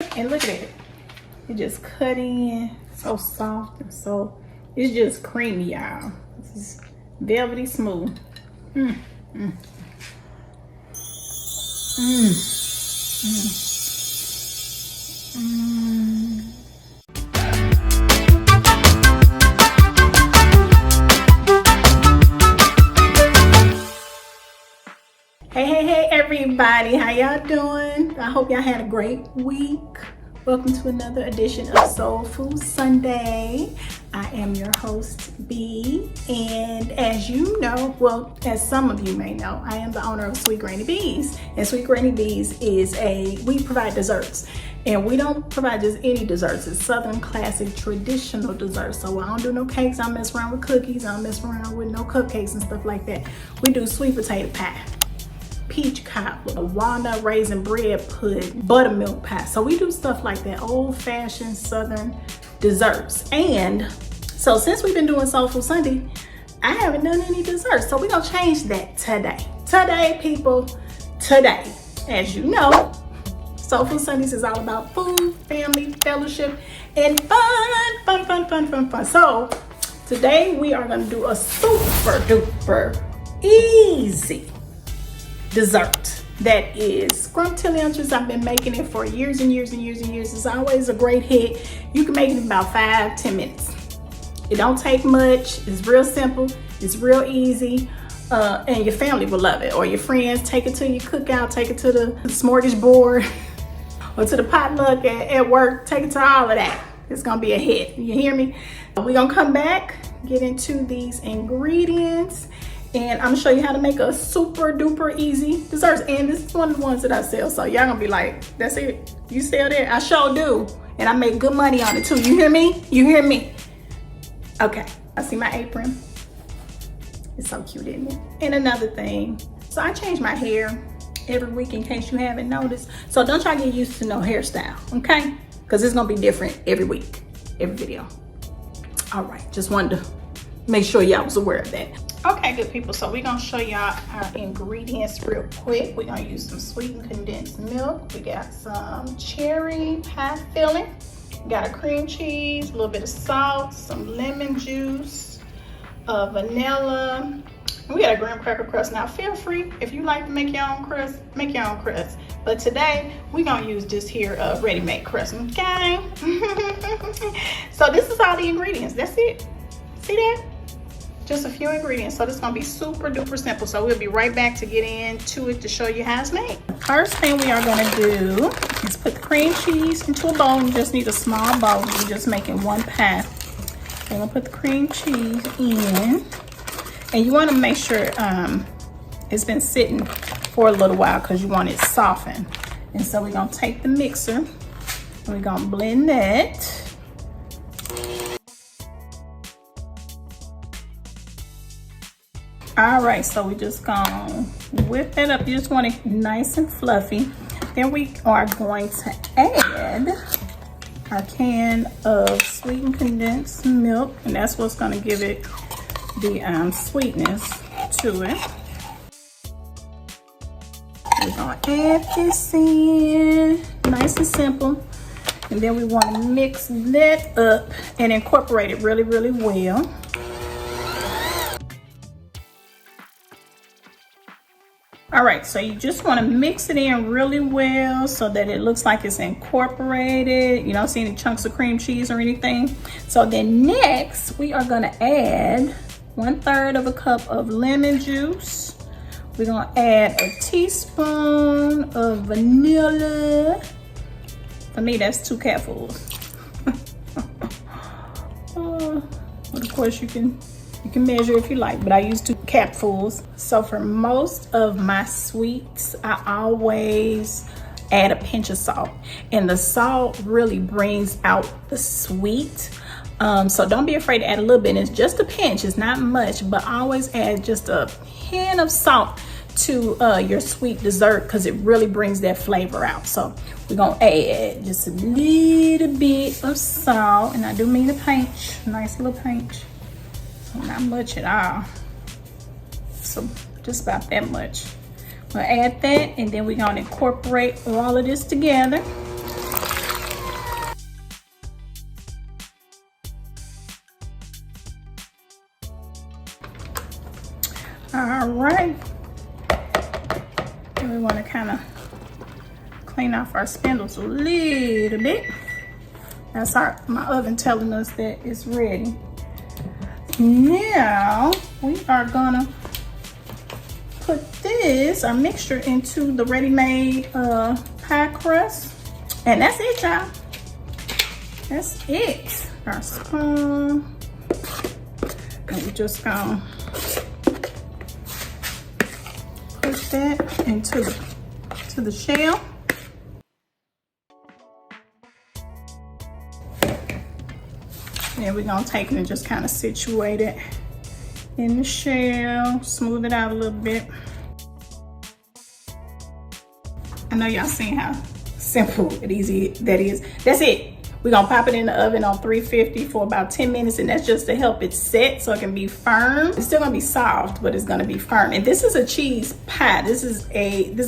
And look at it. It just cut in so soft and so, it's just creamy, y'all. This is velvety smooth. Mm, mm. Mm, mm, mm. Hey everybody, how y'all doing? I hope y'all had a great week. Welcome to another edition of Soul Food Sunday. I am your host, B, and as you know, well, as some of you may know, I am the owner of Sweet Granny B's, and Sweet Granny B's is we provide desserts, and we don't provide just any desserts. It's Southern classic traditional desserts. So I don't do no cakes, I don't mess around with cookies, I don't mess around with no cupcakes and stuff like that. We do sweet potato pie, peach cobbler, walnut raisin bread pudding, buttermilk pie. So we do stuff like that, old-fashioned Southern desserts. And so since we've been doing Soul Food Sunday, I haven't done any desserts. So we're gonna change that today. Today, people, today. As you know, Soul Food Sundays is all about food, family, fellowship, and fun. So today we are gonna do a super duper easy dessert that is scrumptious. I've been making it for years and years. It's always a great hit. You can make it in about 5-10 minutes. It don't take much. It's real simple. It's real easy. And your family will love it, or your friends. Take it to your cookout, take it to the smorgasbord or to the potluck at work. Take it to all of that. It's gonna be a hit. You hear me? We're gonna come back, get into these ingredients, and I'm gonna show you how to make a super duper easy dessert. And this is one of the ones that I sell. So y'all gonna be like, that's it? You sell there? I sure do. And I make good money on it too. You hear me? You hear me? Okay, I see my apron. It's so cute, isn't it? And another thing, so I change my hair every week in case you haven't noticed. So don't try to get used to no hairstyle, okay? Because it's gonna be different every week, every video. All right, just wanted to make sure y'all was aware of that. Okay, good people, so we're gonna show y'all our ingredients real quick. We're gonna use some sweetened condensed milk. We got some cherry pie filling. We got a cream cheese, a little bit of salt, some lemon juice, vanilla. And we got a graham cracker crust. Now feel free, if you like to make your own crust, make your own crust. But today, we're gonna use this here ready-made crust, okay? So this is all the ingredients, that's it. See that? Just a few ingredients. So this is gonna be super duper simple. So we'll be right back to get into it to show you how it's made. First thing we are gonna do is put the cream cheese into a bowl. You just need a small bowl. You're just making one pie. We're gonna put the cream cheese in. And you wanna make sure it's been sitting for a little while because you want it softened. And so we're gonna take the mixer and we're gonna blend that. All right, so we just gonna whip that up. You just want it nice and fluffy. Then we are going to add our can of sweetened condensed milk, and that's what's gonna give it the sweetness to it. We're gonna add this in, nice and simple. And then we wanna mix that up and incorporate it really, really well. All right, so you just want to mix it in really well so that it looks like it's incorporated. You don't see any chunks of cream cheese or anything. So then next, we are going to add 1/3 of a cup of lemon juice. We're going to add a teaspoon of vanilla. For me, that's 2 capfuls. But of course, you can measure if you like, but I use 2 capfuls. So for most of my sweets, I always add a pinch of salt, and the salt really brings out the sweet. So don't be afraid to add a little bit. It's just a pinch, it's not much, but always add just a hint of salt to your sweet dessert because it really brings that flavor out. So we're gonna add just a little bit of salt, and I do mean a pinch, nice little pinch. So not much at all. So just about that much. We'll add that, and then we're gonna incorporate all of this together. All right. And we want to kind of clean off our spindles a little bit. That's my oven telling us that it's ready. Now we are gonna put our mixture into the ready-made pie crust. And that's it, y'all. That's it. Our spoon. And we're just gonna push that into the shell. And we're gonna take it and just kind of situate it in the shell, smooth it out a little bit. I know y'all seen how simple and easy that is. That's it. We're gonna pop it in the oven on 350 for about 10 minutes, and that's just to help it set so it can be firm. It's still gonna be soft, but it's gonna be firm. And this is a cheese pie. This is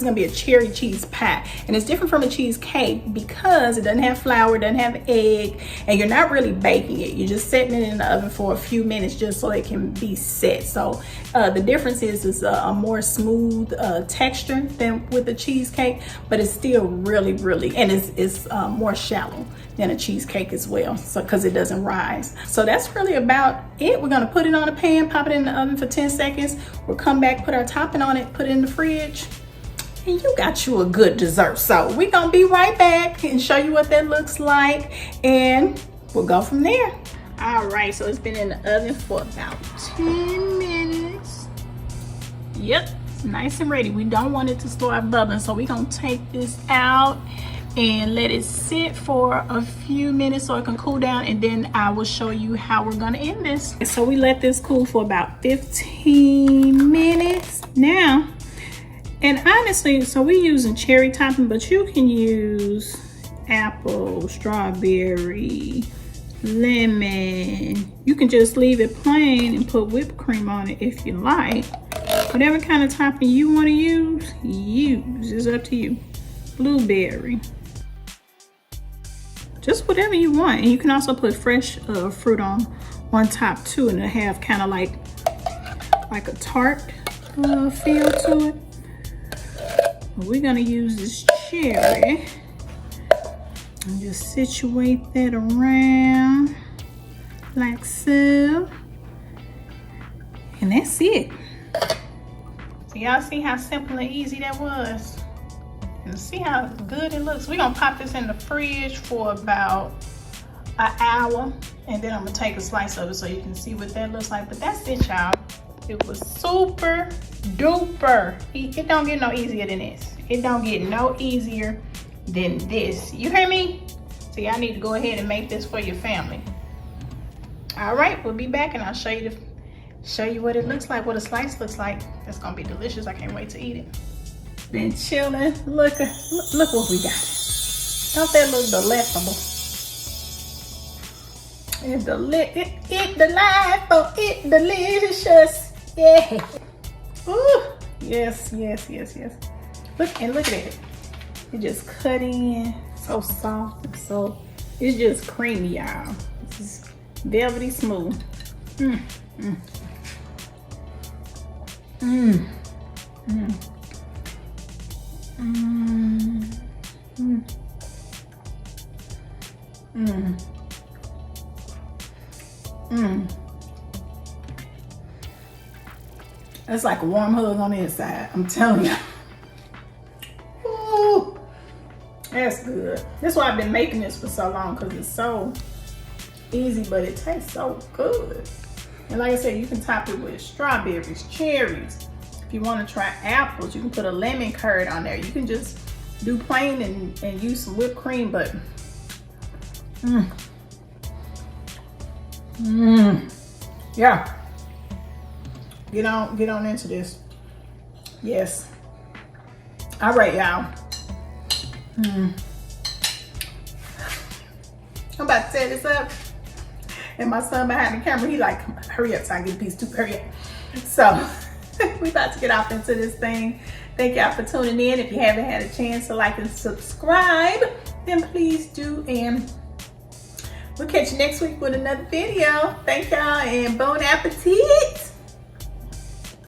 gonna be a cherry cheese pie. And it's different from a cheesecake because it doesn't have flour, it doesn't have egg, and you're not really baking it. You're just setting it in the oven for a few minutes just so it can be set. So the difference is a more smooth texture than with a cheesecake, but it's still really, and it's more shallow than a cheesecake as well, so because it doesn't rise. So that's really about it. We're gonna put it on a pan, pop it in the oven for 10 seconds. We'll come back, put our topping on it, put it in the fridge, and you got you a good dessert. So we're gonna be right back and show you what that looks like, and we'll go from there. All right, so it's been in the oven for about 10 minutes. Yep, nice and ready. We don't want it to start bubbling, so we're gonna take this out and let it sit for a few minutes so it can cool down, and then I will show you how we're gonna end this. So we let this cool for about 15 minutes now. And honestly, so we're using cherry topping, but you can use apple, strawberry, lemon. You can just leave it plain and put whipped cream on it if you like. Whatever kind of topping you want to use, it's up to you. Blueberry. Just whatever you want. And you can also put fresh fruit on top too, and it'll have kind of like a tart feel to it. We're gonna use this cherry and just situate that around like so. And that's it. So y'all see how simple and easy that was? And see how good it looks. We're gonna pop this in the fridge for about an hour, and then I'm gonna take a slice of it so you can see what that looks like. But that's it, y'all. It was super duper. It don't get no easier than this. It don't get no easier than this. You hear me? So y'all need to go ahead and make this for your family. All right, we'll be back and I'll show you what it looks like, what a slice looks like. It's gonna be delicious. I can't wait to eat it. Been chilling. Look what we got. Don't that look delectable? It's delightful. It's delicious. Yeah. Ooh. Yes. Look at it. It just cut in so soft and so. It's just creamy, y'all. This is velvety smooth. It's like a warm hug on the inside, I'm telling you. Ooh, that's good. That's why I've been making this for so long, because it's so easy, but it tastes so good. And like I said, you can top it with strawberries, cherries. If you want to try apples, you can put a lemon curd on there. You can just do plain and use some whipped cream, but yeah. Get on into this. Yes. All right, y'all. I'm about to set this up. And my son behind the camera, he like, hurry up so I can get a piece too, hurry up. So we about to get off into this thing. Thank y'all for tuning in. If you haven't had a chance to like and subscribe, then please do. And we'll catch you next week with another video. Thank y'all and bon appetit.